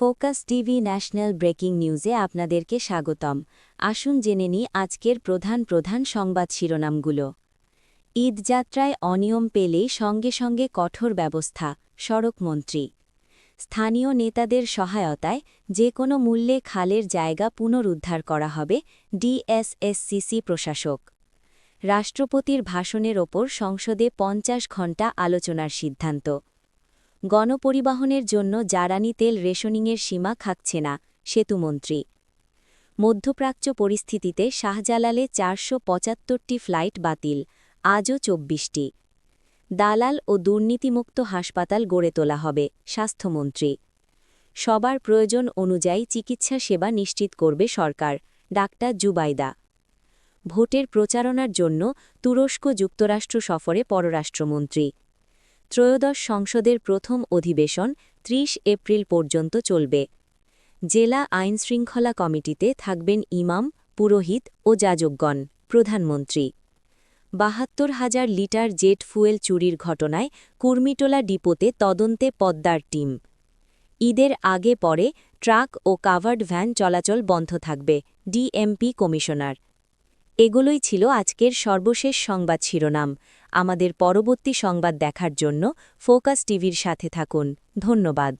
Focus TV national breaking নিউজে আপনাদেরকে স্বাগতম। আসুন জেনে নিই আজকের প্রধান সংবাদ শিরোনামগুলো। ঈদযাত্রায় অনিয়ম পেলেই সঙ্গে সঙ্গে কঠোর ব্যবস্থা, সড়কমন্ত্রী। স্থানীয় নেতাদের সহায়তায় যে কোনো মূল্যে খালের জায়গা পুনরুদ্ধার করা হবে, ডিএসএসসিসি প্রশাসক। রাষ্ট্রপতির ভাষণের ওপর সংসদে ৫০ ঘণ্টা আলোচনার সিদ্ধান্ত। গণপরিবহনের জন্য জ্বালানি তেল রেশনিংয়ের সীমা খাচ্ছে না, সেতুমন্ত্রী। মধ্যপ্রাচ্য পরিস্থিতিতে শাহজালালে ৪৭৫টি ফ্লাইট বাতিল, আজও ২৪টি। দালাল ও দুর্নীতিমুক্ত হাসপাতাল গড়ে তোলা হবে, স্বাস্থ্যমন্ত্রী। সবার প্রয়োজন অনুযায়ী চিকিৎসা সেবা নিশ্চিত করবে সরকার, ডাক্তার জুবাইদা। ভোটের প্রচারণার জন্য তুরস্ক যুক্তরাষ্ট্র সফরে পররাষ্ট্রমন্ত্রী। ত্রয়োদশ সংসদের প্রথম অধিবেশন ৩০ এপ্রিল পর্যন্ত চলবে। জেলা আইনশৃঙ্খলা কমিটিতে থাকবেন ইমাম, পুরোহিত ও যাজকগণ, প্রধানমন্ত্রী। ৭২,০০০ লিটার জেট ফুয়েল চুরির ঘটনায় কুর্মিটোলা ডিপোতে তদন্তে পদ্মার টিম। ঈদের আগে পরে ট্রাক ও কাভার্ড ভ্যান চলাচল বন্ধ থাকবে, ডিএমপি কমিশনার। এগুলোই ছিল আজকের সর্বশেষ সংবাদ শিরোনাম। আমাদের পরবর্তী সংবাদ দেখার জন্য ফোকাস টিভির সাথে থাকুন। ধন্যবাদ।